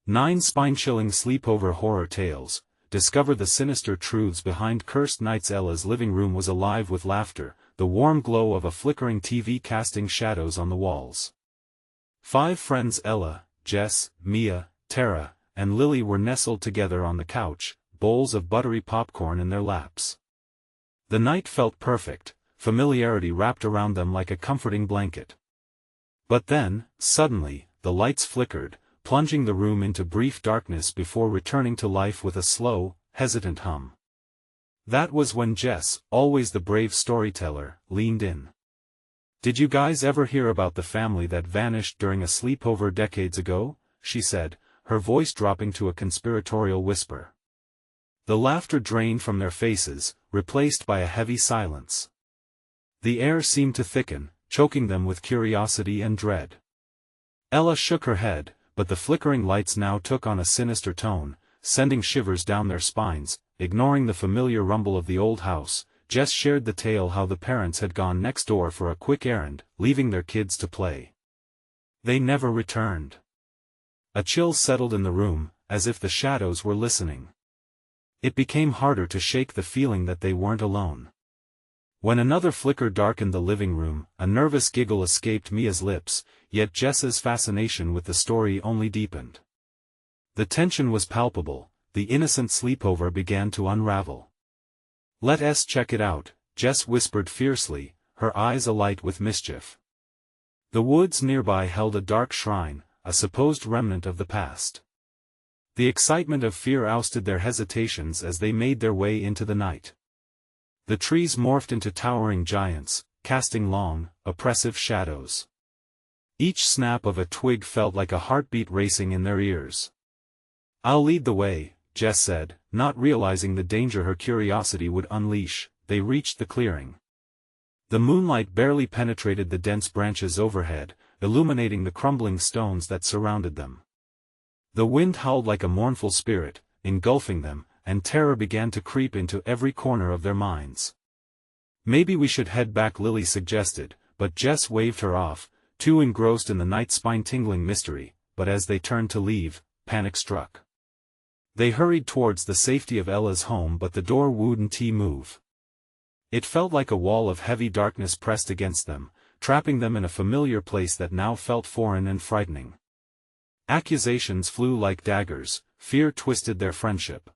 9 spine-chilling sleepover horror tales. Discover the sinister truths behind cursed nights. Ella's living room was alive with laughter, the warm glow of a flickering TV casting shadows on the walls. 5 friends, Ella, Jess, Mia, Tara, and Lily, were nestled together on the couch, bowls of buttery popcorn in their laps. The night felt perfect, familiarity wrapped around them like a comforting blanket. But then, suddenly, the lights flickered, plunging the room into brief darkness before returning to life with a slow, hesitant hum. That was when Jess, always the brave storyteller, leaned in. "Did you guys ever hear about the family that vanished during a sleepover decades ago?" she said, her voice dropping to a conspiratorial whisper. The laughter drained from their faces, replaced by a heavy silence. The air seemed to thicken, choking them with curiosity and dread. Ella shook her head, but the flickering lights now took on a sinister tone, sending shivers down their spines. Ignoring the familiar rumble of the old house, Jess shared the tale how the parents had gone next door for a quick errand, leaving their kids to play. They never returned. A chill settled in the room, as if the shadows were listening. It became harder to shake the feeling that they weren't alone. When another flicker darkened the living room, a nervous giggle escaped Mia's lips, yet Jess's fascination with the story only deepened. The tension was palpable, the innocent sleepover began to unravel. "Let us check it out," Jess whispered fiercely, her eyes alight with mischief. The woods nearby held a dark shrine, a supposed remnant of the past. The excitement of fear ousted their hesitations as they made their way into the night. The trees morphed into towering giants, casting long, oppressive shadows. Each snap of a twig felt like a heartbeat racing in their ears. "I'll lead the way," Jess said, not realizing the danger her curiosity would unleash. They reached the clearing. The moonlight barely penetrated the dense branches overhead, illuminating the crumbling stones that surrounded them. The wind howled like a mournful spirit, engulfing them, and terror began to creep into every corner of their minds. "Maybe we should head back," Lily suggested, but Jess waved her off, too engrossed in the night's spine-tingling mystery. But as they turned to leave, panic struck. They hurried towards the safety of Ella's home, but the door wouldn't move. It felt like a wall of heavy darkness pressed against them, trapping them in a familiar place that now felt foreign and frightening. Accusations flew like daggers, fear twisted their friendship.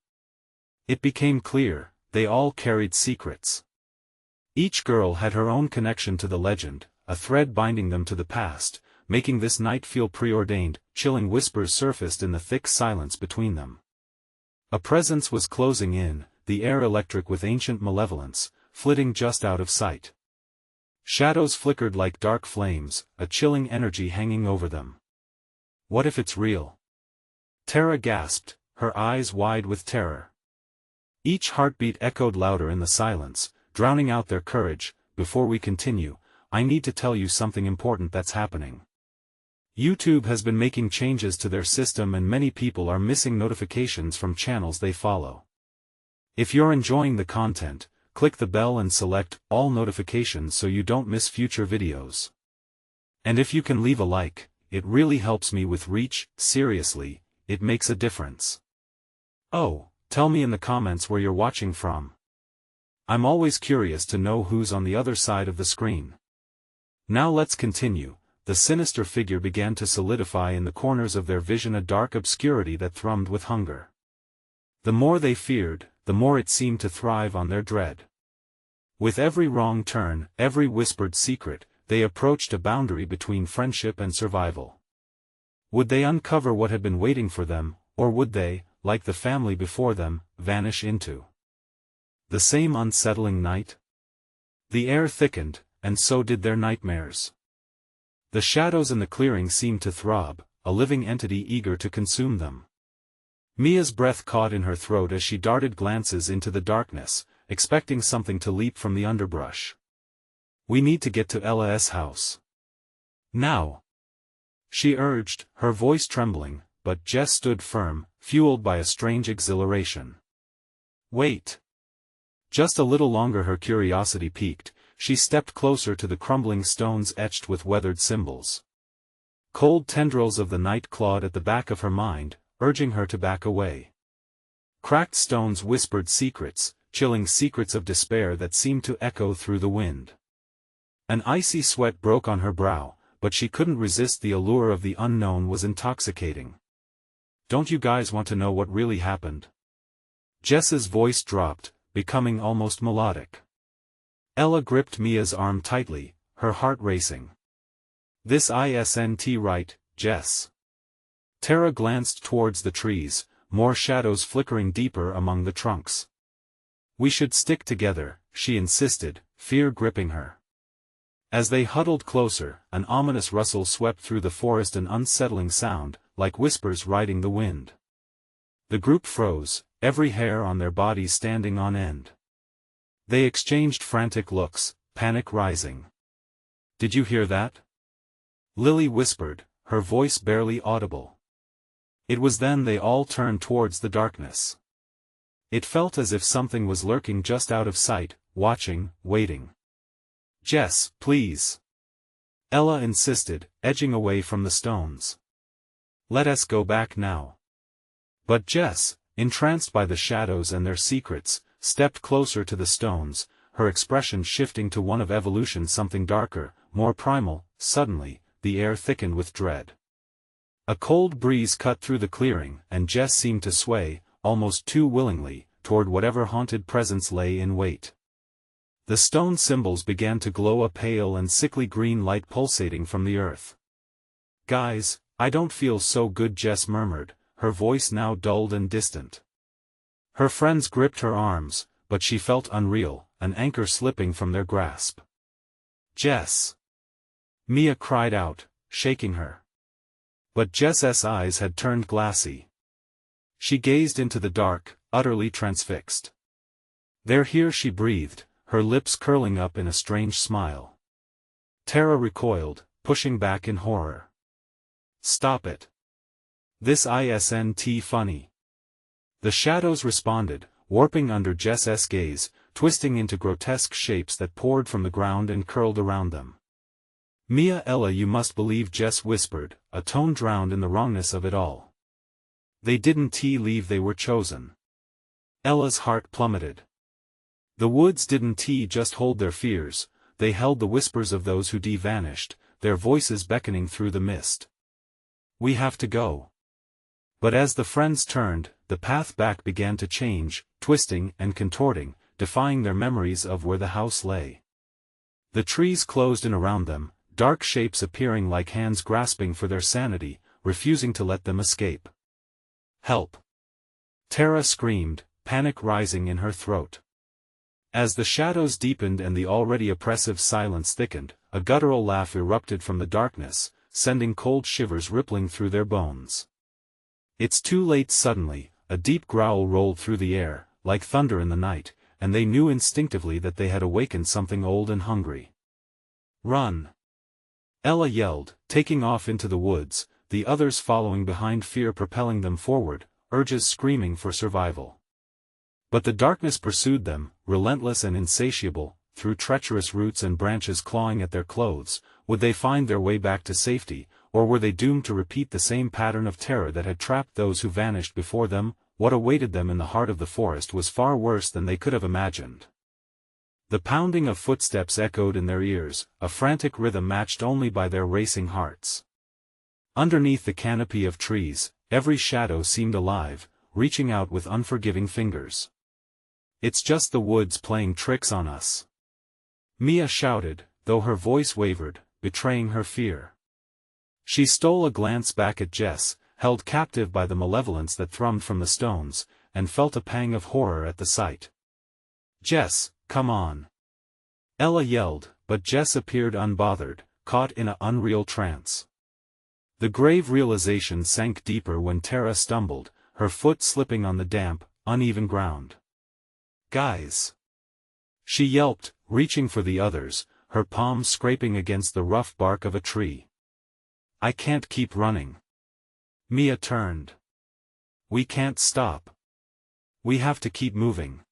It became clear, they all carried secrets. Each girl had her own connection to the legend, a thread binding them to the past, making this night feel preordained. Chilling whispers surfaced in the thick silence between them. A presence was closing in, the air electric with ancient malevolence, flitting just out of sight. Shadows flickered like dark flames, a chilling energy hanging over them. "What if it's real?" Tara gasped, her eyes wide with terror. Each heartbeat echoed louder in the silence, drowning out their courage. "Before we continue, I need to tell you something important that's happening. YouTube has been making changes to their system and many people are missing notifications from channels they follow. If you're enjoying the content, click the bell and select all notifications so you don't miss future videos. And if you can leave a like, it really helps me with reach. Seriously, it makes a difference. Oh, tell me in the comments where you're watching from. I'm always curious to know who's on the other side of the screen. Now let's continue. The sinister figure began to solidify in the corners of their vision, a dark obscurity that thrummed with hunger. The more they feared, the more it seemed to thrive on their dread. With every wrong turn, every whispered secret, they approached a boundary between friendship and survival. Would they uncover what had been waiting for them, or would they, like the family before them, vanish into the same unsettling night? The air thickened, and so did their nightmares. The shadows in the clearing seemed to throb, a living entity eager to consume them. Mia's breath caught in her throat as she darted glances into the darkness, expecting something to leap from the underbrush. "We need to get to Ella's house. Now," she urged, her voice trembling, but Jess stood firm, fueled by a strange exhilaration. "Wait. Just a little longer." Her curiosity piqued, she stepped closer to the crumbling stones etched with weathered symbols. Cold tendrils of the night clawed at the back of her mind, urging her to back away. Cracked stones whispered secrets, chilling secrets of despair that seemed to echo through the wind. An icy sweat broke on her brow, but she couldn't resist. The allure of the unknown was intoxicating. "Don't you guys want to know what really happened?" Jess's voice dropped, becoming almost melodic. Ella gripped Mia's arm tightly, her heart racing. "This isn't right, Jess." Tara glanced towards the trees, more shadows flickering deeper among the trunks. "We should stick together," she insisted, fear gripping her. As they huddled closer, an ominous rustle swept through the forest, an unsettling sound, like whispers riding the wind. The group froze, every hair on their bodies standing on end. They exchanged frantic looks, panic rising. "Did you hear that?" Lily whispered, her voice barely audible. It was then they all turned towards the darkness. It felt as if something was lurking just out of sight, watching, waiting. "Jess, please," Ella insisted, edging away from the stones. "Let us go back now." But Jess, entranced by the shadows and their secrets, stepped closer to the stones, her expression shifting to one of evolution, something darker, more primal. Suddenly, the air thickened with dread. A cold breeze cut through the clearing, and Jess seemed to sway, almost too willingly, toward whatever haunted presence lay in wait. The stone symbols began to glow, a pale and sickly green light pulsating from the earth. "Guys, I don't feel so good," Jess murmured, her voice now dulled and distant. Her friends gripped her arms, but she felt unreal, an anchor slipping from their grasp. "Jess!" Mia cried out, shaking her. But Jess's eyes had turned glassy. She gazed into the dark, utterly transfixed. "They're here," she breathed, her lips curling up in a strange smile. Tara recoiled, pushing back in horror. "Stop it. This isn't funny." The shadows responded, warping under Jess's gaze, twisting into grotesque shapes that poured from the ground and curled around them. "Mia, Ella, you must believe," Jess whispered, a tone drowned in the wrongness of it all. "They didn't leave, they were chosen." Ella's heart plummeted. The woods didn't just hold their fears, they held the whispers of those who vanished, their voices beckoning through the mist. "We have to go." But as the friends turned, the path back began to change, twisting and contorting, defying their memories of where the house lay. The trees closed in around them, dark shapes appearing like hands grasping for their sanity, refusing to let them escape. "Help!" Tara screamed, panic rising in her throat. As the shadows deepened and the already oppressive silence thickened, a guttural laugh erupted from the darkness, sending cold shivers rippling through their bones. "It's too late." Suddenly, a deep growl rolled through the air, like thunder in the night, and they knew instinctively that they had awakened something old and hungry. "Run!" Ella yelled, taking off into the woods, the others following behind, fear propelling them forward, urges screaming for survival. But the darkness pursued them, relentless and insatiable, through treacherous roots and branches clawing at their clothes. Would they find their way back to safety, or were they doomed to repeat the same pattern of terror that had trapped those who vanished before them? What awaited them in the heart of the forest was far worse than they could have imagined. The pounding of footsteps echoed in their ears, a frantic rhythm matched only by their racing hearts. Underneath the canopy of trees, every shadow seemed alive, reaching out with unforgiving fingers. "It's just the woods playing tricks on us," Mia shouted, though her voice wavered, betraying her fear. She stole a glance back at Jess, held captive by the malevolence that thrummed from the stones, and felt a pang of horror at the sight. "Jess, come on!" Ella yelled, but Jess appeared unbothered, caught in an unreal trance. The grave realization sank deeper when Tara stumbled, her foot slipping on the damp, uneven ground. "Guys!" she yelped, reaching for the others, her palms scraping against the rough bark of a tree. "I can't keep running." Mia turned. "We can't stop. We have to keep moving."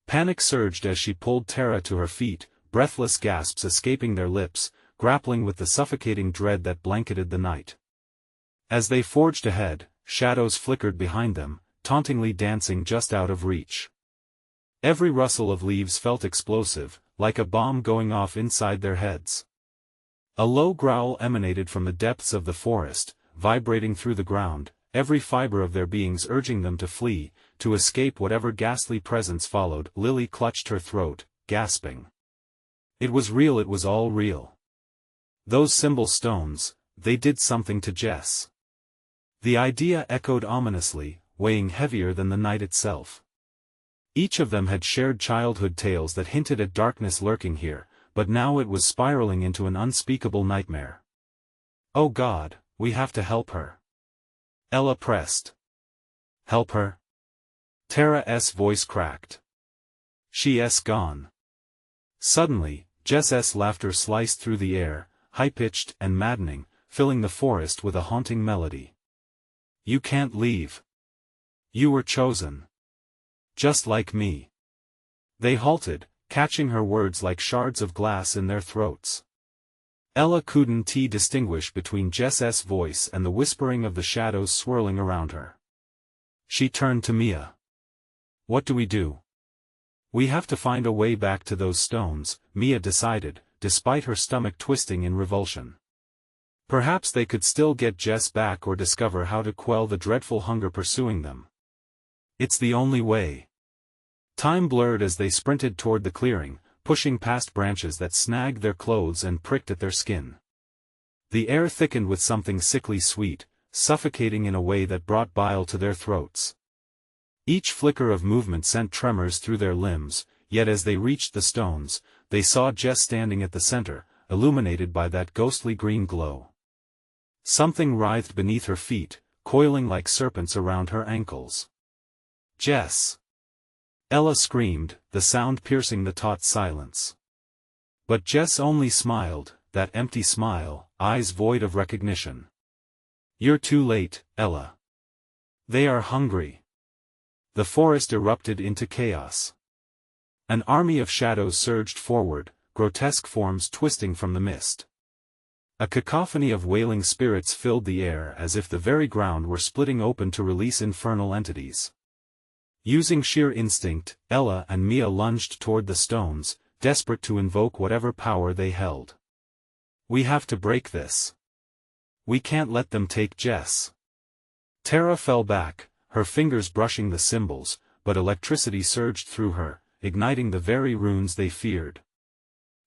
Panic surged as she pulled Tara to her feet, breathless gasps escaping their lips, grappling with the suffocating dread that blanketed the night. As they forged ahead, shadows flickered behind them, tauntingly dancing just out of reach. Every rustle of leaves felt explosive, like a bomb going off inside their heads. A low growl emanated from the depths of the forest, vibrating through the ground, every fiber of their beings urging them to flee, to escape whatever ghastly presence followed. Lily clutched her throat, gasping. It was real, it was all real. Those symbol stones, they did something to Jess. The idea echoed ominously, weighing heavier than the night itself. Each of them had shared childhood tales that hinted at darkness lurking here, but now it was spiraling into an unspeakable nightmare. Oh God, we have to help her. Ella pressed. Help her? Tara's voice cracked. She's gone. Suddenly, Jess's laughter sliced through the air, high-pitched and maddening, filling the forest with a haunting melody. You can't leave. You were chosen. Just like me. They halted, catching her words like shards of glass in their throats. Ella couldn't distinguish between Jess's voice and the whispering of the shadows swirling around her. She turned to Mia. What do we do? We have to find a way back to those stones, Mia decided, despite her stomach twisting in revulsion. Perhaps they could still get Jess back or discover how to quell the dreadful hunger pursuing them. It's the only way. Time blurred as they sprinted toward the clearing, pushing past branches that snagged their clothes and pricked at their skin. The air thickened with something sickly sweet, suffocating in a way that brought bile to their throats. Each flicker of movement sent tremors through their limbs, yet as they reached the stones, they saw Jess standing at the center, illuminated by that ghostly green glow. Something writhed beneath her feet, coiling like serpents around her ankles. Jess! Ella screamed, the sound piercing the taut silence. But Jess only smiled, that empty smile, eyes void of recognition. You're too late, Ella. They are hungry. The forest erupted into chaos. An army of shadows surged forward, grotesque forms twisting from the mist. A cacophony of wailing spirits filled the air as if the very ground were splitting open to release infernal entities. Using sheer instinct, Ella and Mia lunged toward the stones, desperate to invoke whatever power they held. We have to break this. We can't let them take Jess. Tara fell back, her fingers brushing the symbols, but electricity surged through her, igniting the very runes they feared.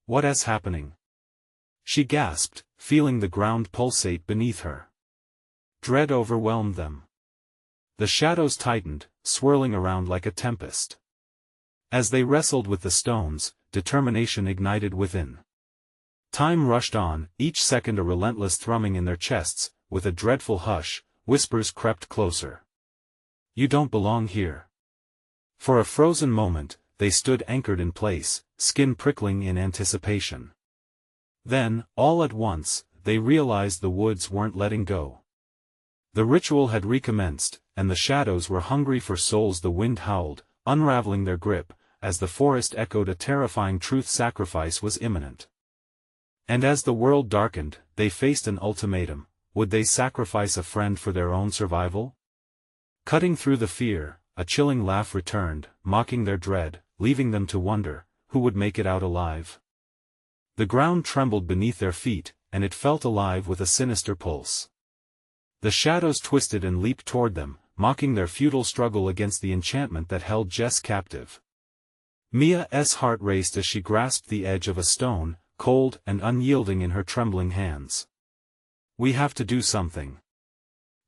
What is happening? She gasped, feeling the ground pulsate beneath her. Dread overwhelmed them. The shadows tightened, swirling around like a tempest. As they wrestled with the stones, determination ignited within. Time rushed on, each second a relentless thrumming in their chests. With a dreadful hush, whispers crept closer. You don't belong here. For a frozen moment, they stood anchored in place, skin prickling in anticipation. Then, all at once, they realized the woods weren't letting go. The ritual had recommenced, and the shadows were hungry for souls. The wind howled, unraveling their grip, as the forest echoed a terrifying truth: sacrifice was imminent. And as the world darkened, they faced an ultimatum: would they sacrifice a friend for their own survival? Cutting through the fear, a chilling laugh returned, mocking their dread, leaving them to wonder, who would make it out alive? The ground trembled beneath their feet, and it felt alive with a sinister pulse. The shadows twisted and leaped toward them, mocking their futile struggle against the enchantment that held Jess captive. Mia's heart raced as she grasped the edge of a stone, cold and unyielding in her trembling hands. We have to do something.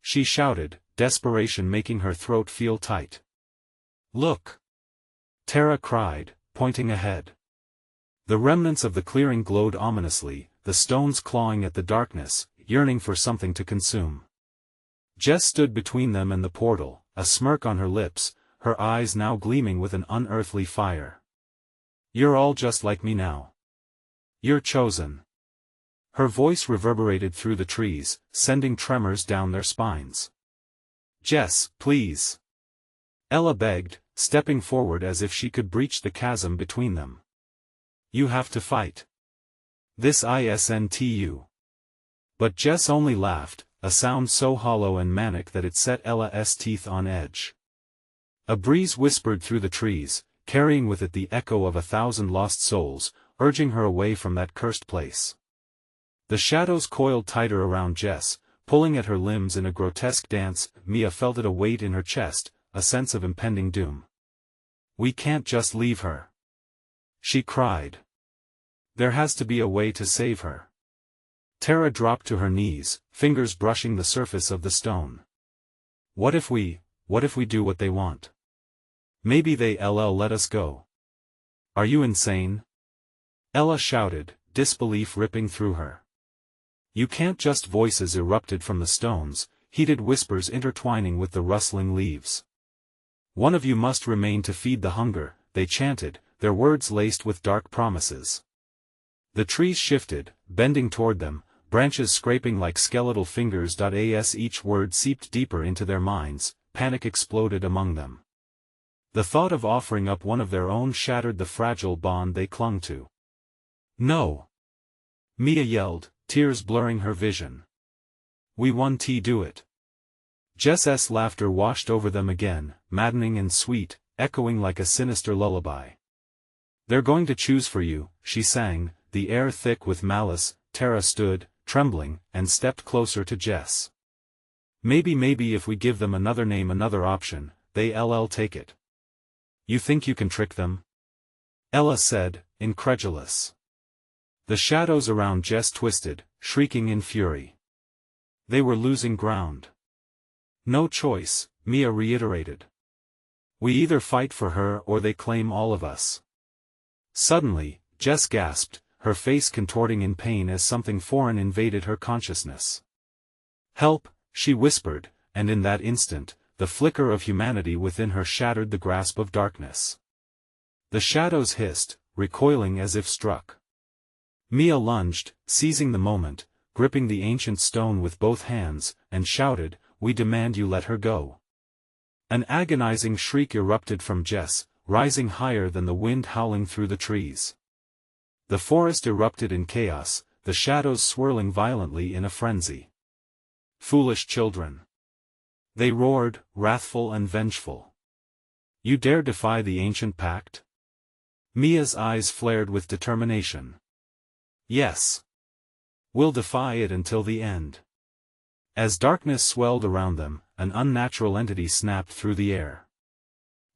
She shouted, desperation making her throat feel tight. Look! Tara cried, pointing ahead. The remnants of the clearing glowed ominously, the stones clawing at the darkness, yearning for something to consume. Jess stood between them and the portal, a smirk on her lips, her eyes now gleaming with an unearthly fire. You're all just like me now. You're chosen. Her voice reverberated through the trees, sending tremors down their spines. Jess, please. Ella begged, stepping forward as if she could breach the chasm between them. You have to fight. This isn't you. But Jess only laughed, a sound so hollow and manic that it set Ella's teeth on edge. A breeze whispered through the trees, carrying with it the echo of 1,000 lost souls, urging her away from that cursed place. The shadows coiled tighter around Jess, pulling at her limbs in a grotesque dance. Mia felt it a weight in her chest, a sense of impending doom. "We can't just leave her," she cried. "There has to be a way to save her." Tara dropped to her knees, fingers brushing the surface of the stone. What if we do what they want? Maybe they'll let us go." "Are you insane?" Ella shouted, disbelief ripping through her. "You can't just." Voices erupted from the stones, heated whispers intertwining with the rustling leaves. "One of you must remain to feed the hunger," they chanted, their words laced with dark promises. The trees shifted, bending toward them, branches scraping like skeletal fingers. As each word seeped deeper into their minds, panic exploded among them. The thought of offering up one of their own shattered the fragile bond they clung to. "No!" Mia yelled, tears blurring her vision. "We won't do it." Jess's laughter washed over them again, maddening and sweet, echoing like a sinister lullaby. "They're going to choose for you," she sang, the air thick with malice. Tara stood, trembling, and stepped closer to Jess. Maybe if we give them another name, another option, they'll take it." "You think you can trick them?" Ella said, incredulous. The shadows around Jess twisted, shrieking in fury. They were losing ground. "No choice," Mia reiterated. "We either fight for her or they claim all of us." Suddenly, Jess gasped, her face contorting in pain as something foreign invaded her consciousness. "Help," she whispered, and in that instant, the flicker of humanity within her shattered the grasp of darkness. The shadows hissed, recoiling as if struck. Mia lunged, seizing the moment, gripping the ancient stone with both hands, and shouted, "We demand you let her go." An agonizing shriek erupted from Jess, rising higher than the wind howling through the trees. The forest erupted in chaos, the shadows swirling violently in a frenzy. "Foolish children!" they roared, wrathful and vengeful. "You dare defy the ancient pact?" Mia's eyes flared with determination. "Yes. We'll defy it until the end." As darkness swelled around them, an unnatural entity snapped through the air.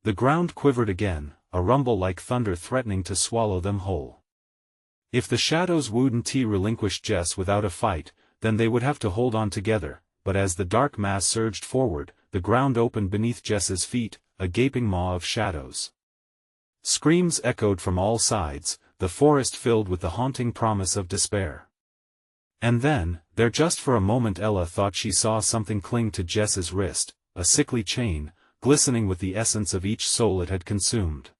The ground quivered again, a rumble like thunder threatening to swallow them whole. If the shadows wouldn't relinquish Jess without a fight, then they would have to hold on together, but as the dark mass surged forward, the ground opened beneath Jess's feet, a gaping maw of shadows. Screams echoed from all sides, the forest filled with the haunting promise of despair. And then, there just for a moment Ella thought she saw something cling to Jess's wrist, a sickly chain, glistening with the essence of each soul it had consumed.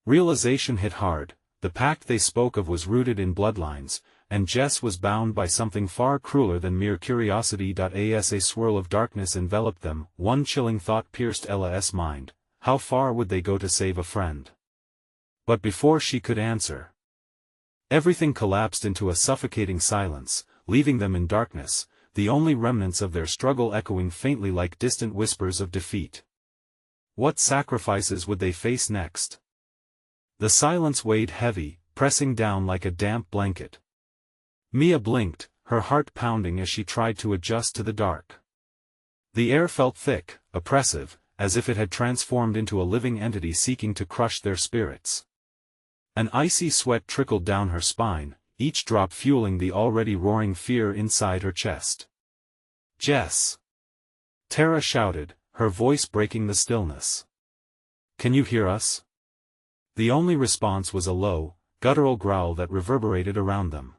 Realization hit hard, the pact they spoke of was rooted in bloodlines, and Jess was bound by something far crueler than mere curiosity. As a swirl of darkness enveloped them, one chilling thought pierced Ella's mind: how far would they go to save a friend? But before she could answer, everything collapsed into a suffocating silence, leaving them in darkness, the only remnants of their struggle echoing faintly like distant whispers of defeat. What sacrifices would they face next? The silence weighed heavy, pressing down like a damp blanket. Mia blinked, her heart pounding as she tried to adjust to the dark. The air felt thick, oppressive, as if it had transformed into a living entity seeking to crush their spirits. An icy sweat trickled down her spine, each drop fueling the already roaring fear inside her chest. "Jess!" Tara shouted, her voice breaking the stillness. "Can you hear us?" The only response was a low, guttural growl that reverberated around them.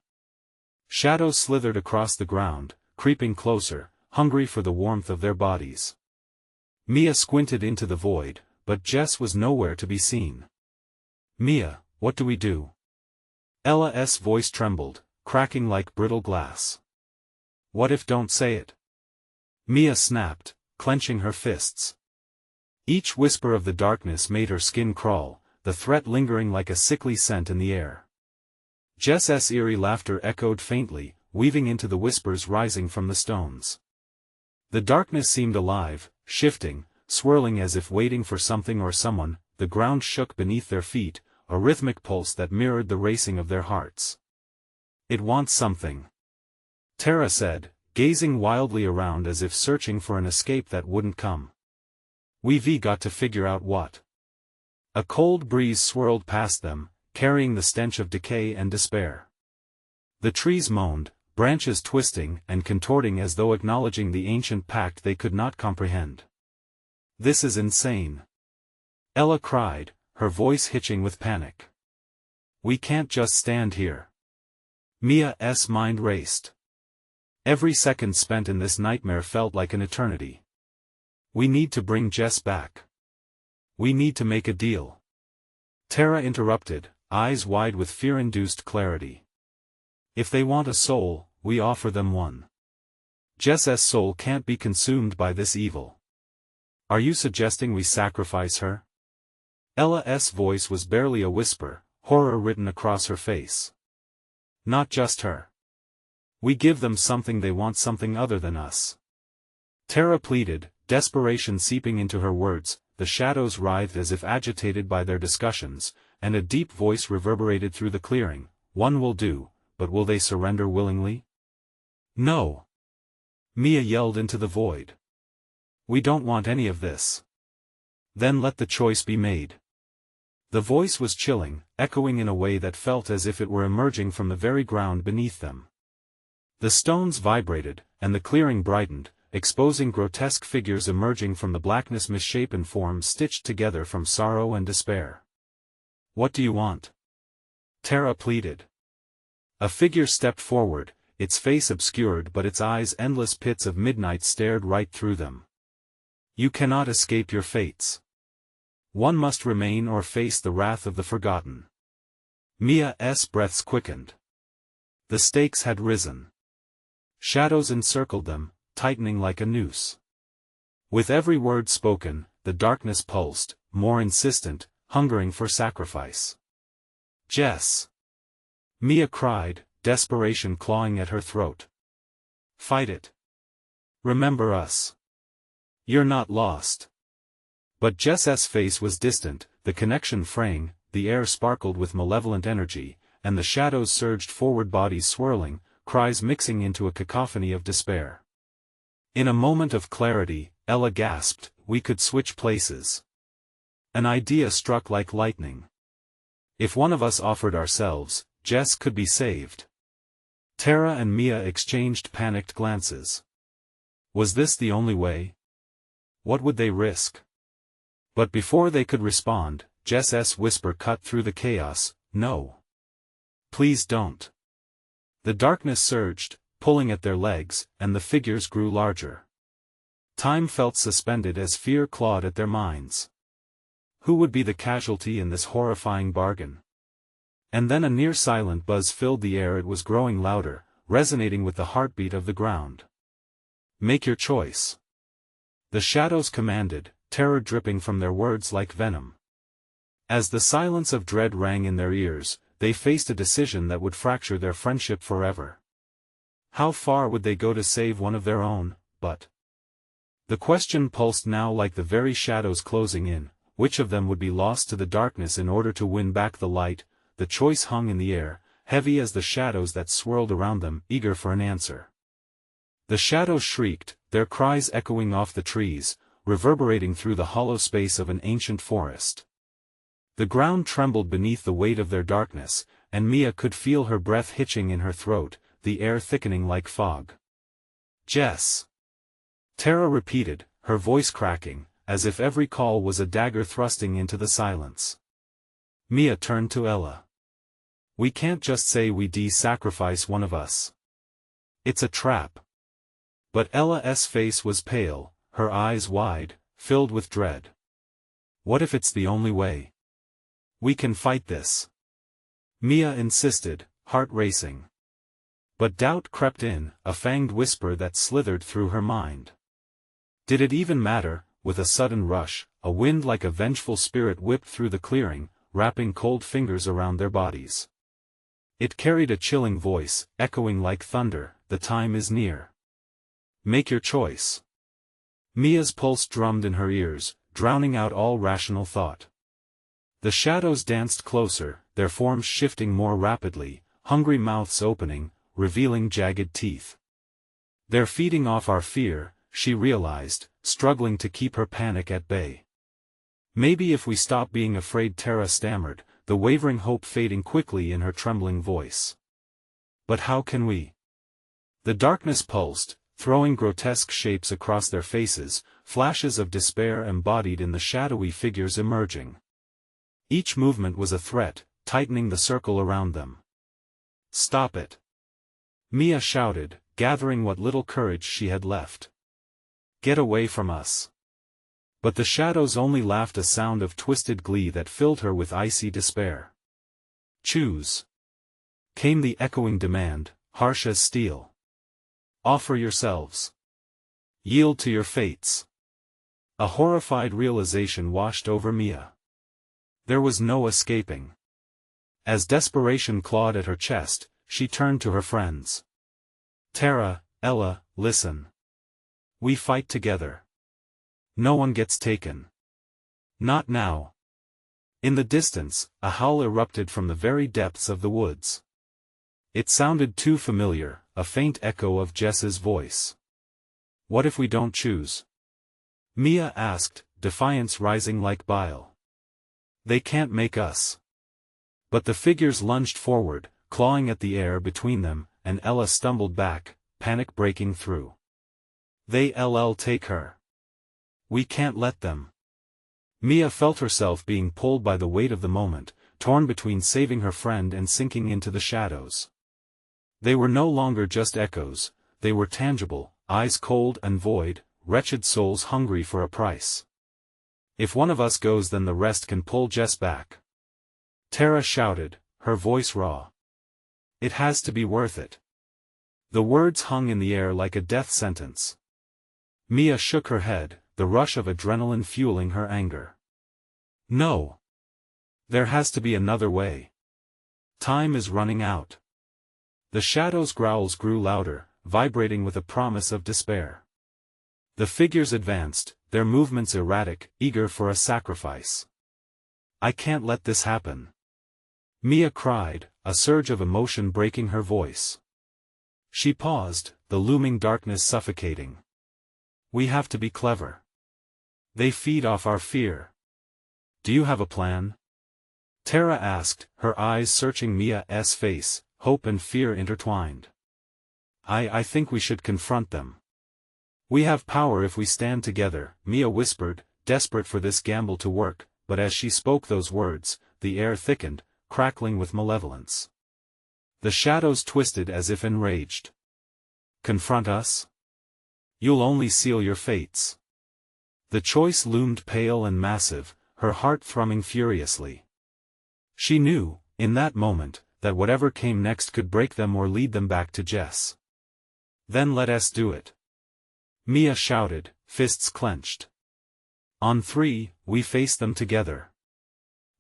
Shadows slithered across the ground, creeping closer, hungry for the warmth of their bodies. Mia squinted into the void, but Jess was nowhere to be seen. "Mia, what do we do?" Ella's voice trembled, cracking like brittle glass. "What if don't say it?" Mia snapped, clenching her fists. Each whisper of the darkness made her skin crawl, the threat lingering like a sickly scent in the air. Jess's eerie laughter echoed faintly, weaving into the whispers rising from the stones. The darkness seemed alive, shifting, swirling as if waiting for something or someone. The ground shook beneath their feet, a rhythmic pulse that mirrored the racing of their hearts. "It wants something," Tara said, gazing wildly around as if searching for an escape that wouldn't come. "We've got to figure out what." A cold breeze swirled past them, carrying the stench of decay and despair. The trees moaned, branches twisting and contorting as though acknowledging the ancient pact they could not comprehend. "This is insane," Ella cried, her voice hitching with panic. "We can't just stand here." Mia's mind raced. Every second spent in this nightmare felt like an eternity. "We need to bring Jess back. We need to make a deal." Tara interrupted, eyes wide with fear-induced clarity. "If they want a soul, we offer them one. Jess's soul can't be consumed by this evil." "Are you suggesting we sacrifice her?" Ella's voice was barely a whisper, horror written across her face. "Not just her. We give them something they want, something other than us." Tara pleaded, desperation seeping into her words. The shadows writhed as if agitated by their discussions, and a deep voice reverberated through the clearing. "One will do, but will they surrender willingly?" "No!" Mia yelled into the void. "We don't want any of this." "Then let the choice be made." The voice was chilling, echoing in a way that felt as if it were emerging from the very ground beneath them. The stones vibrated, and the clearing brightened, exposing grotesque figures emerging from the blackness, misshapen forms stitched together from sorrow and despair. "What do you want?" Tara pleaded. A figure stepped forward, its face obscured but its eyes, endless pits of midnight, stared right through them. "You cannot escape your fates. One must remain or face the wrath of the forgotten." Mia's breaths quickened. The stakes had risen. Shadows encircled them, tightening like a noose. With every word spoken, the darkness pulsed, more insistent, hungering for sacrifice. "Jess!" Mia cried, desperation clawing at her throat. "Fight it. Remember us. You're not lost." But Jess's face was distant, the connection fraying, the air sparkled with malevolent energy, and the shadows surged forward, bodies swirling, cries mixing into a cacophony of despair. In a moment of clarity, Ella gasped, "We could switch places." An idea struck like lightning. If one of us offered ourselves, Jess could be saved. Tara and Mia exchanged panicked glances. Was this the only way? What would they risk? But before they could respond, Jess's whisper cut through the chaos, "No. Please don't." The darkness surged, pulling at their legs, and the figures grew larger. Time felt suspended as fear clawed at their minds. Who would be the casualty in this horrifying bargain? And then a near-silent buzz filled the air. It was growing louder, resonating with the heartbeat of the ground. "Make your choice." The shadows commanded, terror dripping from their words like venom. As the silence of dread rang in their ears, they faced a decision that would fracture their friendship forever. How far would they go to save one of their own? But the question pulsed now like the very shadows closing in. Which of them would be lost to the darkness in order to win back the light? The choice hung in the air, heavy as the shadows that swirled around them, eager for an answer. The shadows shrieked, their cries echoing off the trees, reverberating through the hollow space of an ancient forest. The ground trembled beneath the weight of their darkness, and Mia could feel her breath hitching in her throat, the air thickening like fog. "Jess!" Tara repeated, her voice cracking, as if every call was a dagger thrusting into the silence. Mia turned to Ella. "We can't just say we sacrifice one of us. It's a trap." But Ella's face was pale, her eyes wide, filled with dread. "What if it's the only way? We can fight this." Mia insisted, heart racing. But doubt crept in, a fanged whisper that slithered through her mind. Did it even matter? With a sudden rush, a wind like a vengeful spirit whipped through the clearing, wrapping cold fingers around their bodies. It carried a chilling voice, echoing like thunder, "The time is near. Make your choice." Mia's pulse drummed in her ears, drowning out all rational thought. The shadows danced closer, their forms shifting more rapidly, hungry mouths opening, revealing jagged teeth. They're feeding off our fear, she realized, struggling to keep her panic at bay. Maybe if we stop being afraid, Tara stammered, the wavering hope fading quickly in her trembling voice. But how can we? The darkness pulsed, throwing grotesque shapes across their faces, flashes of despair embodied in the shadowy figures emerging. Each movement was a threat, tightening the circle around them. Stop it! Mia shouted, gathering what little courage she had left. Get away from us! But the shadows only laughed, a sound of twisted glee that filled her with icy despair. Choose! Came the echoing demand, harsh as steel. Offer yourselves. Yield to your fates. A horrified realization washed over Mia. There was no escaping. As desperation clawed at her chest, she turned to her friends. Tara, Ella, listen. We fight together. No one gets taken. Not now. In the distance, a howl erupted from the very depths of the woods. It sounded too familiar, a faint echo of Jess's voice. What if we don't choose? Mia asked, defiance rising like bile. They can't make us. But the figures lunged forward, clawing at the air between them, and Ella stumbled back, panic breaking through. They'll take her. We can't let them. Mia felt herself being pulled by the weight of the moment, torn between saving her friend and sinking into the shadows. They were no longer just echoes, they were tangible, eyes cold and void, wretched souls hungry for a price. If one of us goes, then the rest can pull Jess back. Tara shouted, her voice raw. It has to be worth it. The words hung in the air like a death sentence. Mia shook her head, the rush of adrenaline fueling her anger. No. There has to be another way. Time is running out. The shadows' growls grew louder, vibrating with a promise of despair. The figures advanced, their movements erratic, eager for a sacrifice. I can't let this happen. Mia cried, a surge of emotion breaking her voice. She paused, the looming darkness suffocating. We have to be clever. They feed off our fear. Do you have a plan? Tara asked, her eyes searching Mia's face, hope and fear intertwined. I think we should confront them. We have power if we stand together, Mia whispered, desperate for this gamble to work, but as she spoke those words, the air thickened, crackling with malevolence. The shadows twisted as if enraged. Confront us? You'll only seal your fates. The choice loomed pale and massive, her heart thrumming furiously. She knew, in that moment, that whatever came next could break them or lead them back to Jess. Then let us do it. Mia shouted, fists clenched. On 3, we face them together.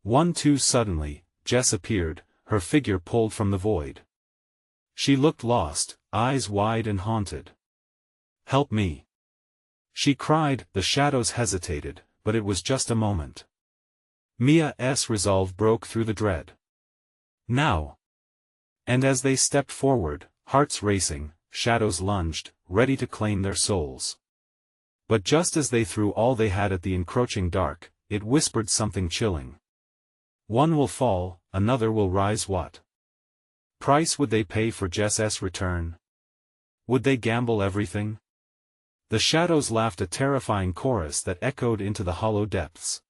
1, 2. Suddenly, Jess appeared, her figure pulled from the void. She looked lost, eyes wide and haunted. Help me! She cried. The shadows hesitated, but it was just a moment. Mia's resolve broke through the dread. Now! And as they stepped forward, hearts racing, shadows lunged, ready to claim their souls. But just as they threw all they had at the encroaching dark, it whispered something chilling. One will fall, another will rise. What price would they pay for Jess's return? Would they gamble everything? The shadows laughed, a terrifying chorus that echoed into the hollow depths.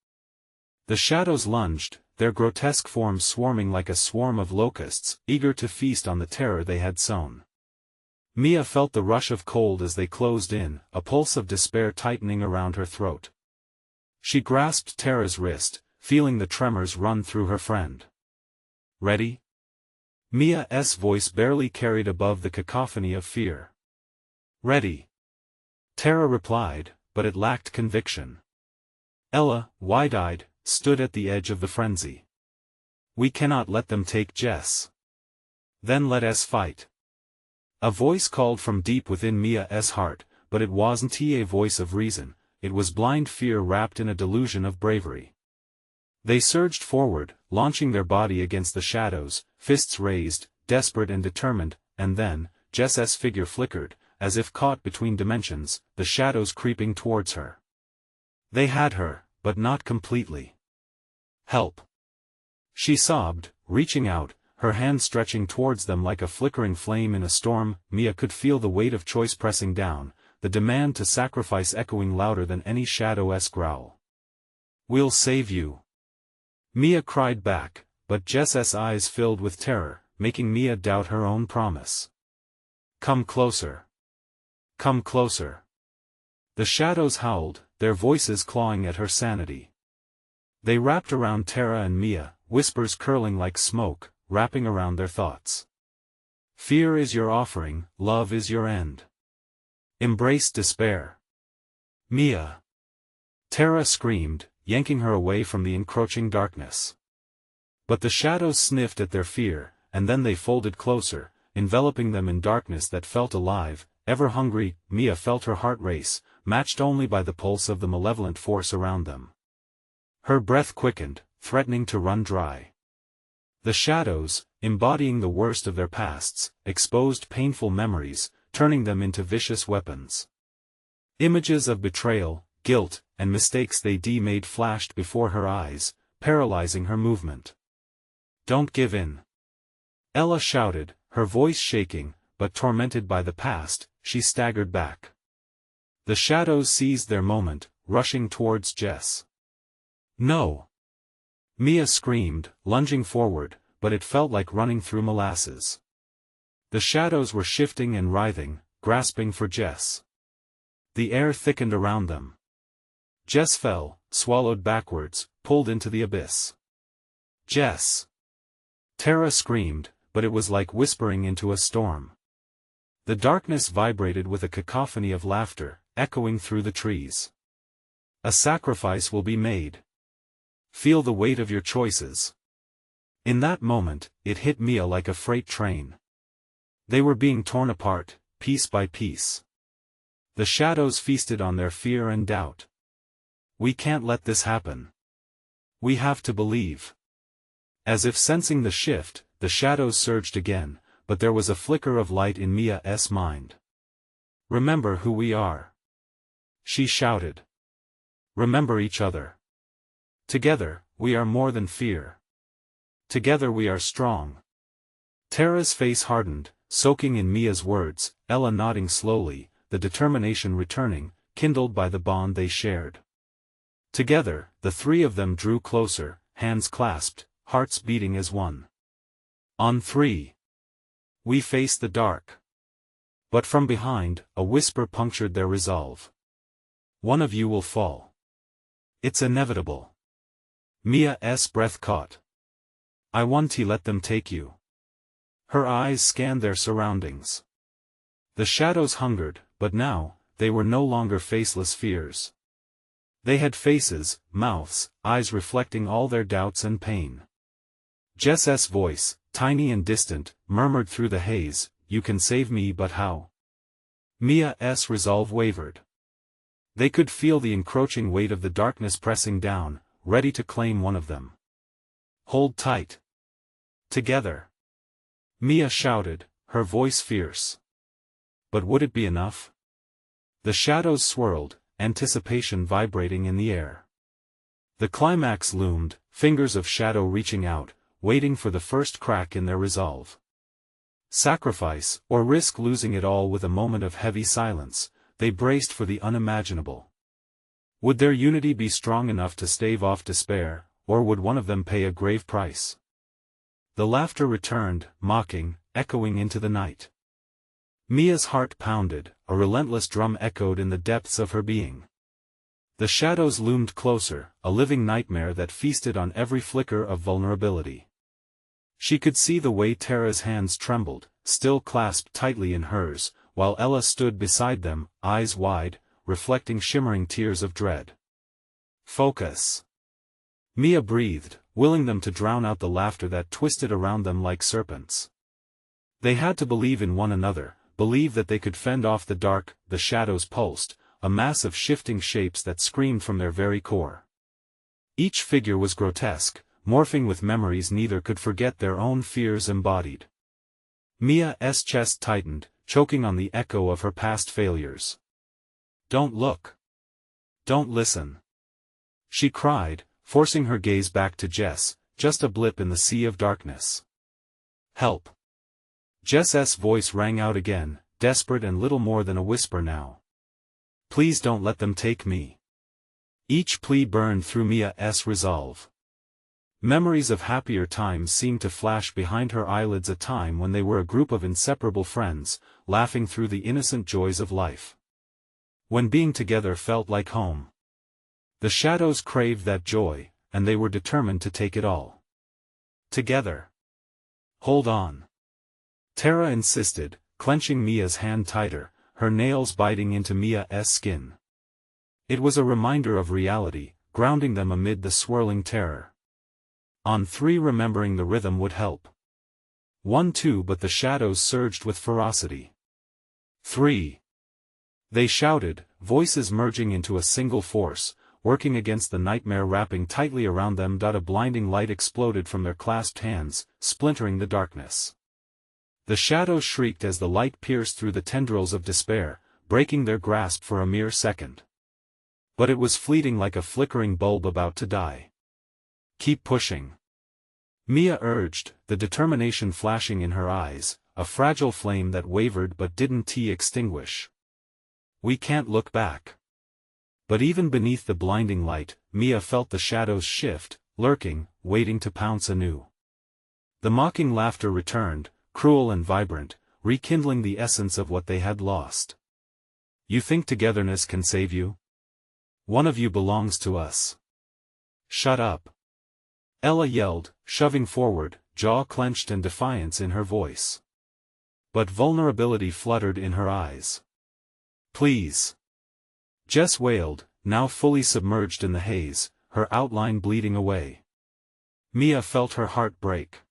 The shadows lunged, their grotesque forms swarming like a swarm of locusts, eager to feast on the terror they had sown. Mia felt the rush of cold as they closed in, a pulse of despair tightening around her throat. She grasped Tara's wrist, feeling the tremors run through her friend. Ready? Mia's voice barely carried above the cacophony of fear. Ready. Tara replied, but it lacked conviction. Ella, wide-eyed, stood at the edge of the frenzy. We cannot let them take Jess. Then let us fight. A voice called from deep within Mia's heart, but it wasn't a voice of reason, it was blind fear wrapped in a delusion of bravery. They surged forward, launching their body against the shadows, fists raised, desperate and determined, and then, Jess's figure flickered, as if caught between dimensions, the shadows creeping towards her. They had her, but not completely. "Help!" she sobbed, reaching out, her hand stretching towards them like a flickering flame in a storm. Mia could feel the weight of choice pressing down, the demand to sacrifice echoing louder than any shadow-esque growl. "We'll save you!" Mia cried back, but Jess's eyes filled with terror, making Mia doubt her own promise. "Come closer! Come closer!" The shadows howled, their voices clawing at her sanity. They wrapped around Tara and Mia, whispers curling like smoke, wrapping around their thoughts. "Fear is your offering, love is your end. Embrace despair." "Mia!" Tara screamed, yanking her away from the encroaching darkness. But the shadows sniffed at their fear, and then they folded closer, enveloping them in darkness that felt alive, ever hungry. Mia felt her heart race, matched only by the pulse of the malevolent force around them. Her breath quickened, threatening to run dry. The shadows, embodying the worst of their pasts, exposed painful memories, turning them into vicious weapons. Images of betrayal, guilt, and mistakes they made flashed before her eyes, paralyzing her movement. "Don't give in!" Ella shouted, her voice shaking, but tormented by the past, she staggered back. The shadows seized their moment, rushing towards Jess. "No!" Mia screamed, lunging forward, but it felt like running through molasses. The shadows were shifting and writhing, grasping for Jess. The air thickened around them. Jess fell, swallowed backwards, pulled into the abyss. "Jess!" Tara screamed, but it was like whispering into a storm. The darkness vibrated with a cacophony of laughter, echoing through the trees. "A sacrifice will be made. Feel the weight of your choices." In that moment, it hit Mia like a freight train. They were being torn apart, piece by piece. The shadows feasted on their fear and doubt. "We can't let this happen. We have to believe." As if sensing the shift, the shadows surged again, but there was a flicker of light in Mia's mind. "Remember who we are," she shouted. "Remember each other. Together, we are more than fear. Together we are strong." Tara's face hardened, soaking in Mia's words, Ella nodding slowly, the determination returning, kindled by the bond they shared. Together, the three of them drew closer, hands clasped, hearts beating as one. On three. "We face the dark." But from behind, a whisper punctured their resolve. "One of you will fall. It's inevitable." Mia's breath caught. "I won't let them take you." Her eyes scanned their surroundings. The shadows hungered, but now, they were no longer faceless fears. They had faces, mouths, eyes reflecting all their doubts and pain. Jess's voice, tiny and distant, murmured through the haze, "You can save me, but how?" Mia's resolve wavered. They could feel the encroaching weight of the darkness pressing down, ready to claim one of them. "Hold tight. Together." Mia shouted, her voice fierce. But would it be enough? The shadows swirled, anticipation vibrating in the air. The climax loomed, fingers of shadow reaching out, waiting for the first crack in their resolve. Sacrifice, or risk losing it all. With a moment of heavy silence, they braced for the unimaginable. Would their unity be strong enough to stave off despair, or would one of them pay a grave price? The laughter returned, mocking, echoing into the night. Mia's heart pounded, a relentless drum echoed in the depths of her being. The shadows loomed closer, a living nightmare that feasted on every flicker of vulnerability. She could see the way Tara's hands trembled, still clasped tightly in hers, while Ella stood beside them, eyes wide, reflecting shimmering tears of dread. "Focus." Mia breathed, willing them to drown out the laughter that twisted around them like serpents. They had to believe in one another, believe that they could fend off the dark. The shadows pulsed, a mass of shifting shapes that screamed from their very core. Each figure was grotesque, morphing with memories neither could forget, their own fears embodied. Mia's chest tightened, choking on the echo of her past failures. "Don't look. Don't listen," she cried, forcing her gaze back to Jess, just a blip in the sea of darkness. "Help." Jess's voice rang out again, desperate and little more than a whisper now. "Please don't let them take me." Each plea burned through Mia's resolve. Memories of happier times seemed to flash behind her eyelids, a time when they were a group of inseparable friends, laughing through the innocent joys of life. When being together felt like home. The shadows craved that joy, and they were determined to take it all. Together. "Hold on," Tara insisted, clenching Mia's hand tighter, her nails biting into Mia's skin. It was a reminder of reality, grounding them amid the swirling terror. On three, remembering the rhythm would help. 1, 2, but the shadows surged with ferocity. 3. They shouted, voices merging into a single force, working against the nightmare wrapping tightly around them. A blinding light exploded from their clasped hands, splintering the darkness. The shadows shrieked as the light pierced through the tendrils of despair, breaking their grasp for a mere second. But it was fleeting, like a flickering bulb about to die. "Keep pushing," Mia urged, the determination flashing in her eyes, a fragile flame that wavered but didn't extinguish. "We can't look back." But even beneath the blinding light, Mia felt the shadows shift, lurking, waiting to pounce anew. The mocking laughter returned, cruel and vibrant, rekindling the essence of what they had lost. "You think togetherness can save you? One of you belongs to us." "Shut up," Ella yelled, shoving forward, jaw clenched and defiance in her voice. But vulnerability fluttered in her eyes. "Please," Jess wailed, now fully submerged in the haze, her outline bleeding away. Mia felt her heart break.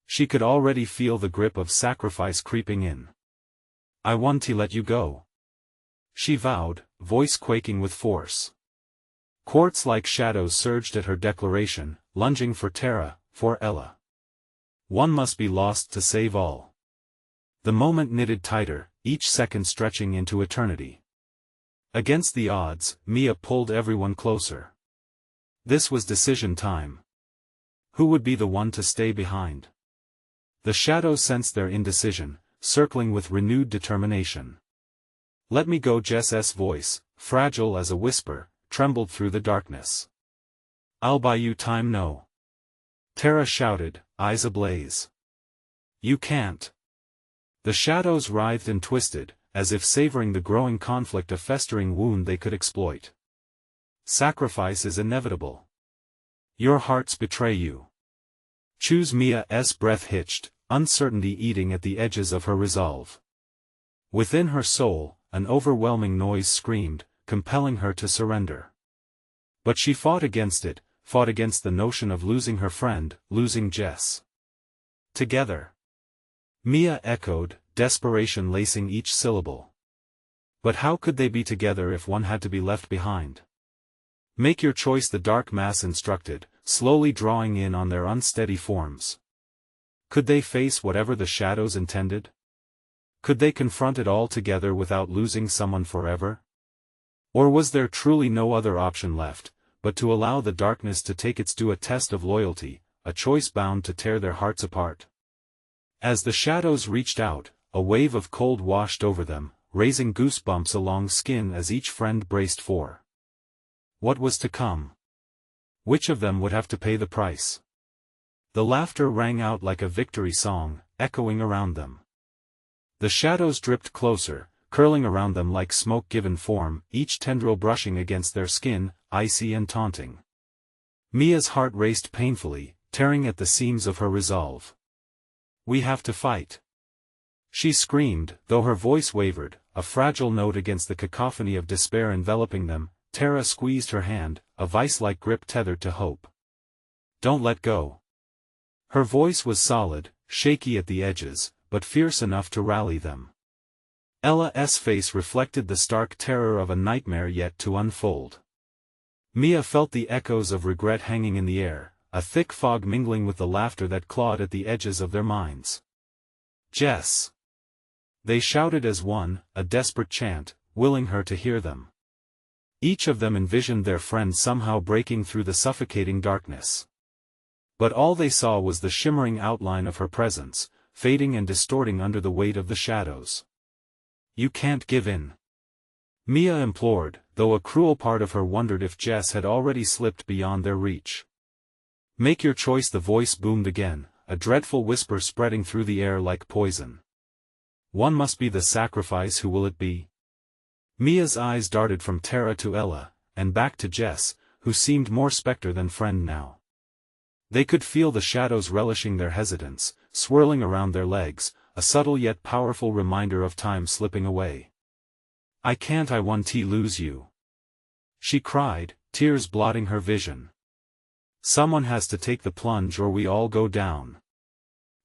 She could already feel the grip of sacrifice creeping in. "I want to let you go," she vowed, voice quaking with force. Quartz-like shadows surged at her declaration, lunging for Tara, for Ella. One must be lost to save all. The moment knitted tighter, each second stretching into eternity. Against the odds, Mia pulled everyone closer. This was decision time. Who would be the one to stay behind? The shadows sensed their indecision, circling with renewed determination. "Let me go." Jess's voice, fragile as a whisper, trembled through the darkness. "I'll buy you time." "No," Tara shouted, eyes ablaze. "You can't." The shadows writhed and twisted, as if savoring the growing conflict, a festering wound they could exploit. "Sacrifice is inevitable. Your hearts betray you. Choose." Mia's breath hitched, uncertainty eating at the edges of her resolve. Within her soul, an overwhelming noise screamed, compelling her to surrender. But she fought against it, fought against the notion of losing her friend, losing Jess. "Together," Mia echoed, desperation lacing each syllable. But how could they be together if one had to be left behind? "Make your choice," the dark mass instructed, slowly drawing in on their unsteady forms. Could they face whatever the shadows intended? Could they confront it all together without losing someone forever? Or was there truly no other option left, but to allow the darkness to take its due, a test of loyalty, a choice bound to tear their hearts apart? As the shadows reached out, a wave of cold washed over them, raising goosebumps along skin as each friend braced for what was to come. Which of them would have to pay the price? The laughter rang out like a victory song, echoing around them. The shadows dripped closer, curling around them like smoke given form, each tendril brushing against their skin, icy and taunting. Mia's heart raced painfully, tearing at the seams of her resolve. "We have to fight," she screamed, though her voice wavered, a fragile note against the cacophony of despair enveloping them. Tara squeezed her hand, a vice-like grip tethered to hope. "Don't let go." Her voice was solid, shaky at the edges, but fierce enough to rally them. Ella's face reflected the stark terror of a nightmare yet to unfold. Mia felt the echoes of regret hanging in the air, a thick fog mingling with the laughter that clawed at the edges of their minds. "Jess!" They shouted as one, a desperate chant, willing her to hear them. Each of them envisioned their friend somehow breaking through the suffocating darkness. But all they saw was the shimmering outline of her presence, fading and distorting under the weight of the shadows. "You can't give in," Mia implored, though a cruel part of her wondered if Jess had already slipped beyond their reach. "Make your choice," the voice boomed again, a dreadful whisper spreading through the air like poison. "One must be the sacrifice. Who will it be?" Mia's eyes darted from Tara to Ella, and back to Jess, who seemed more specter than friend now. They could feel the shadows relishing their hesitance, swirling around their legs, a subtle yet powerful reminder of time slipping away. "I can't lose you," she cried, tears blotting her vision. "Someone has to take the plunge or we all go down,"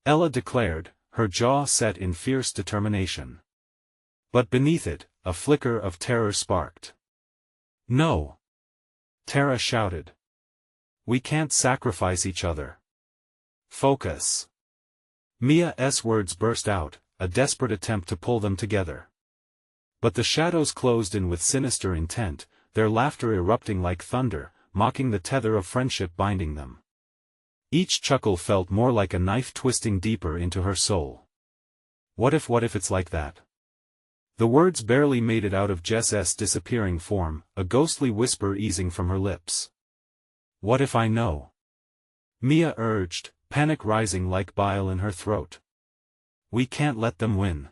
Ella declared, her jaw set in fierce determination. But beneath it, a flicker of terror sparked. "No!" Tara shouted. "We can't sacrifice each other. Focus." Mia's words burst out, a desperate attempt to pull them together. But the shadows closed in with sinister intent, their laughter erupting like thunder, mocking the tether of friendship binding them. Each chuckle felt more like a knife twisting deeper into her soul. What if it's like that?" The words barely made it out of Jess's disappearing form, a ghostly whisper easing from her lips. "What if I know?" Mia urged, panic rising like bile in her throat. "We can't let them win."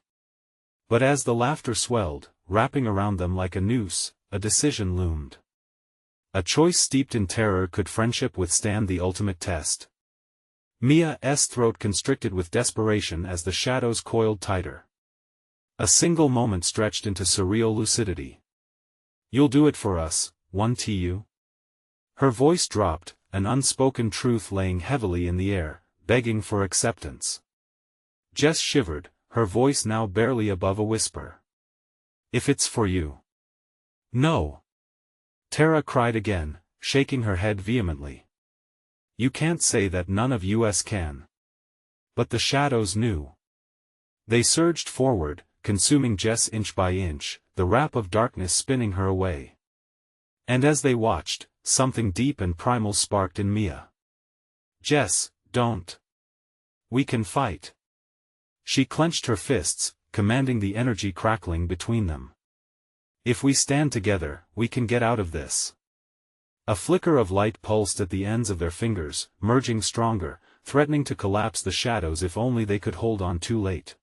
But as the laughter swelled, wrapping around them like a noose, a decision loomed. A choice steeped in terror. Could friendship withstand the ultimate test? Mia's throat constricted with desperation as the shadows coiled tighter. A single moment stretched into surreal lucidity. "You'll do it for us, won't you?" Her voice dropped, an unspoken truth laying heavily in the air, begging for acceptance. Jess shivered, her voice now barely above a whisper. "If it's for you." "No!" Tara cried again, shaking her head vehemently. "You can't say that. None of us can." But the shadows knew. They surged forward, consuming Jess inch by inch, the wrap of darkness spinning her away. And as they watched, something deep and primal sparked in Mia. "Jess, don't. We can fight." She clenched her fists, commanding the energy crackling between them. "If we stand together, we can get out of this." A flicker of light pulsed at the ends of their fingers, merging stronger, threatening to collapse the shadows if only they could hold on too late.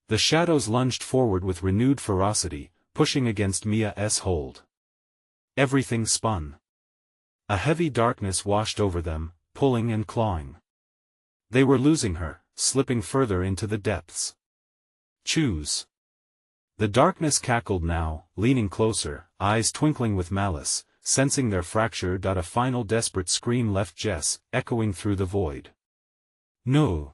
The shadows lunged forward with renewed ferocity, pushing against Mia's hold. Everything spun. A heavy darkness washed over them, pulling and clawing. They were losing her, slipping further into the depths. "Choose." The darkness cackled now, leaning closer, eyes twinkling with malice, sensing their fracture. A final desperate scream left Jess, echoing through the void. "No."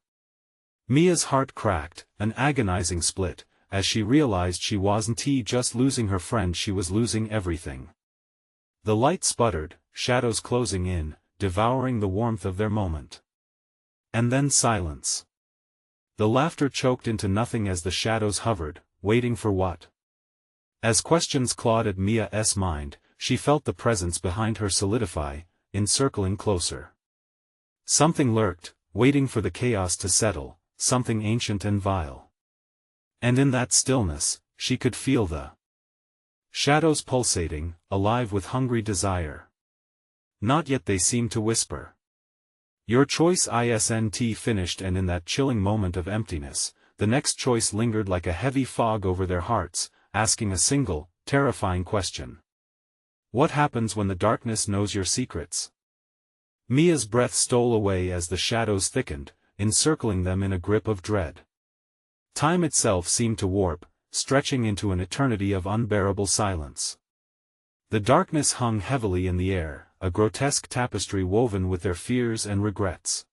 Mia's heart cracked, an agonizing split, as she realized she wasn't just losing her friend, she was losing everything. The light sputtered, shadows closing in, devouring the warmth of their moment. And then silence. The laughter choked into nothing as the shadows hovered, waiting for what? As questions clawed at Mia's mind, she felt the presence behind her solidify, encircling closer. Something lurked, waiting for the chaos to settle, something ancient and vile. And in that stillness, she could feel the shadows pulsating, alive with hungry desire. Not yet, they seemed to whisper. "Your choice isn't finished." And in that chilling moment of emptiness, the next choice lingered like a heavy fog over their hearts, asking a single, terrifying question. What happens when the darkness knows your secrets? Mia's breath stole away as the shadows thickened, encircling them in a grip of dread. Time itself seemed to warp, stretching into an eternity of unbearable silence. The darkness hung heavily in the air, a grotesque tapestry woven with their fears and regrets.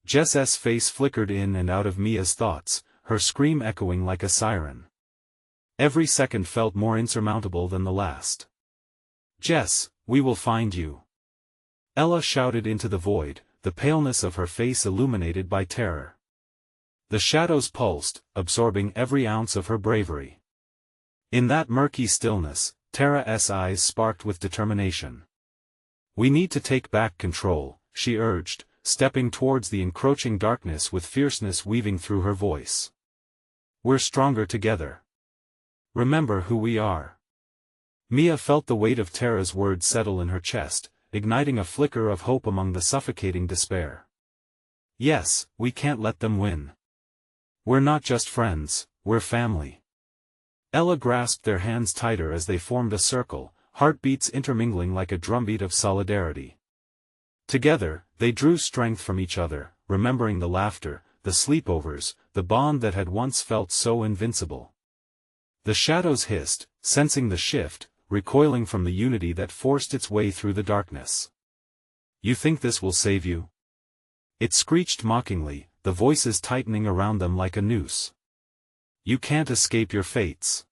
Jess's face flickered in and out of Mia's thoughts, her scream echoing like a siren. Every second felt more insurmountable than the last. "Jess, we will find you!" Ella shouted into the void, the paleness of her face illuminated by terror. The shadows pulsed, absorbing every ounce of her bravery. In that murky stillness, Tara's eyes sparked with determination. "We need to take back control," she urged, stepping towards the encroaching darkness with fierceness weaving through her voice. "We're stronger together. Remember who we are." Mia felt the weight of Tara's words settle in her chest, igniting a flicker of hope among the suffocating despair. "Yes, we can't let them win. We're not just friends, we're family." Ella grasped their hands tighter as they formed a circle, heartbeats intermingling like a drumbeat of solidarity. Together, they drew strength from each other, remembering the laughter, the sleepovers, the bond that had once felt so invincible. The shadows hissed, sensing the shift, recoiling from the unity that forced its way through the darkness. "You think this will save you?" It screeched mockingly, the voices tightening around them like a noose. "You can't escape your fates."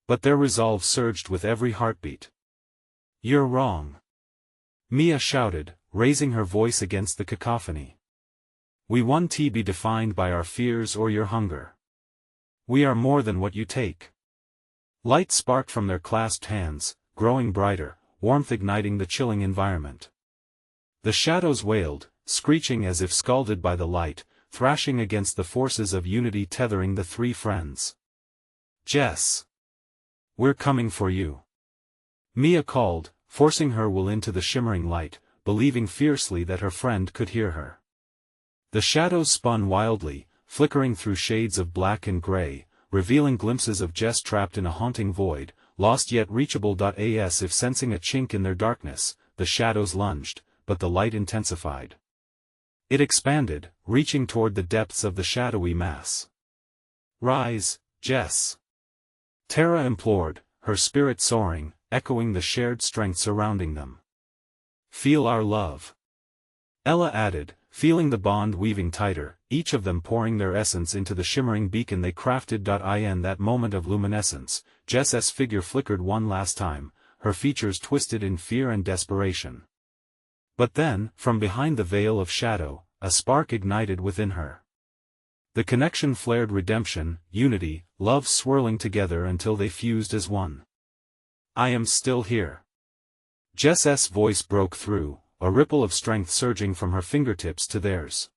But their resolve surged with every heartbeat. "You're wrong," Mia shouted, raising her voice against the cacophony. "We won't be defined by our fears or your hunger. We are more than what you take." Light sparked from their clasped hands, growing brighter, warmth igniting the chilling environment. The shadows wailed, screeching as if scalded by the light, thrashing against the forces of unity tethering the three friends. "Jess! We're coming for you!" Mia called, forcing her will into the shimmering light, believing fiercely that her friend could hear her. The shadows spun wildly, flickering through shades of black and gray, revealing glimpses of Jess trapped in a haunting void, lost yet reachable. As if sensing a chink in their darkness, the shadows lunged, but the light intensified. It expanded, reaching toward the depths of the shadowy mass. "Rise, Jess!" Tara implored, her spirit soaring, echoing the shared strength surrounding them. "Feel our love," Ella added, feeling the bond weaving tighter, each of them pouring their essence into the shimmering beacon they crafted. In that moment of luminescence, Jess's figure flickered one last time, her features twisted in fear and desperation. But then, from behind the veil of shadow, a spark ignited within her. The connection flared, redemption, unity, love swirling together until they fused as one. "I am still here." Jess's voice broke through, a ripple of strength surging from her fingertips to theirs.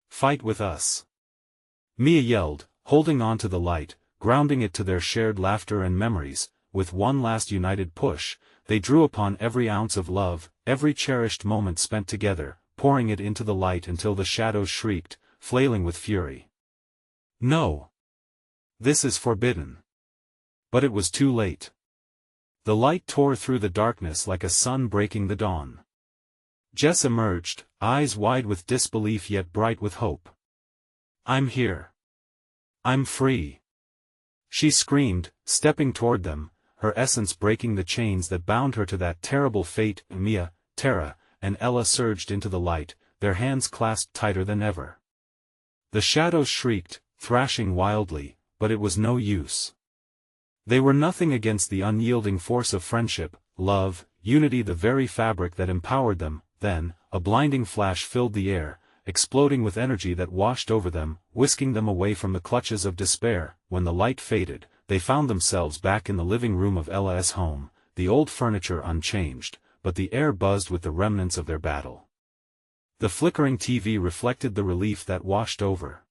"Fight with us!" Mia yelled, holding on to the light, grounding it to their shared laughter and memories. With one last united push, they drew upon every ounce of love, every cherished moment spent together, pouring it into the light until the shadows shrieked, flailing with fury. "No! This is forbidden!" But it was too late. The light tore through the darkness like a sun breaking the dawn. Jess emerged, eyes wide with disbelief yet bright with hope. "I'm here. I'm free!" She screamed, stepping toward them, her essence breaking the chains that bound her to that terrible fate. Mia, Tara, and Ella surged into the light, their hands clasped tighter than ever. The shadows shrieked, thrashing wildly, but it was no use. They were nothing against the unyielding force of friendship, love, unity, the very fabric that empowered them. Then, a blinding flash filled the air, exploding with energy that washed over them, whisking them away from the clutches of despair. When the light faded, they found themselves back in the living room of Ella's home, the old furniture unchanged, but the air buzzed with the remnants of their battle. The flickering TV reflected the relief that washed over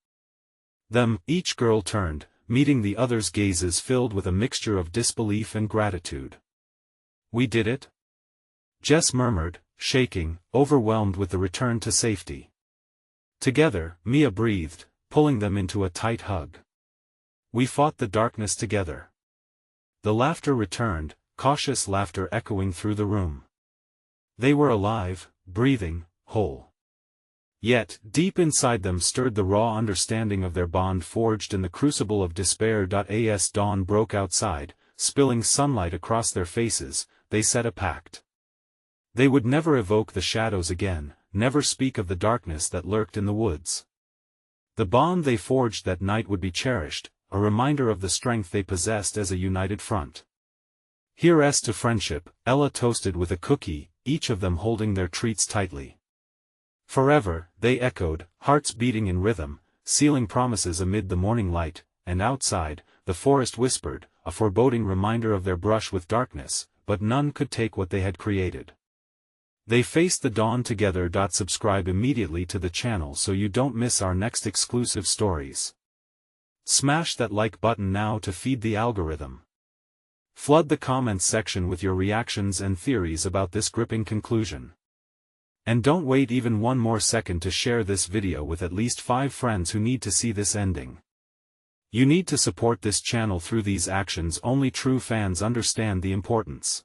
them. Each girl turned, meeting the other's gazes filled with a mixture of disbelief and gratitude. "We did it?" Jess murmured, shaking, overwhelmed with the return to safety. Together, Mia breathed, pulling them into a tight hug. "We fought the darkness together." The laughter returned, cautious laughter echoing through the room. They were alive, breathing, whole. Yet, deep inside them stirred the raw understanding of their bond forged in the crucible of despair. As dawn broke outside, spilling sunlight across their faces, they set a pact. They would never evoke the shadows again, never speak of the darkness that lurked in the woods. The bond they forged that night would be cherished, a reminder of the strength they possessed as a united front. Here's to friendship, Ella toasted with a cookie, each of them holding their treats tightly. Forever, they echoed, hearts beating in rhythm, sealing promises amid the morning light, and outside, the forest whispered, a foreboding reminder of their brush with darkness, but none could take what they had created. They faced the dawn together. Subscribe immediately to the channel so you don't miss our next exclusive stories. Smash that like button now to feed the algorithm. Flood the comments section with your reactions and theories about this gripping conclusion. And don't wait even one more second to share this video with at least 5 friends who need to see this ending. You need to support this channel through these actions. Only true fans understand the importance.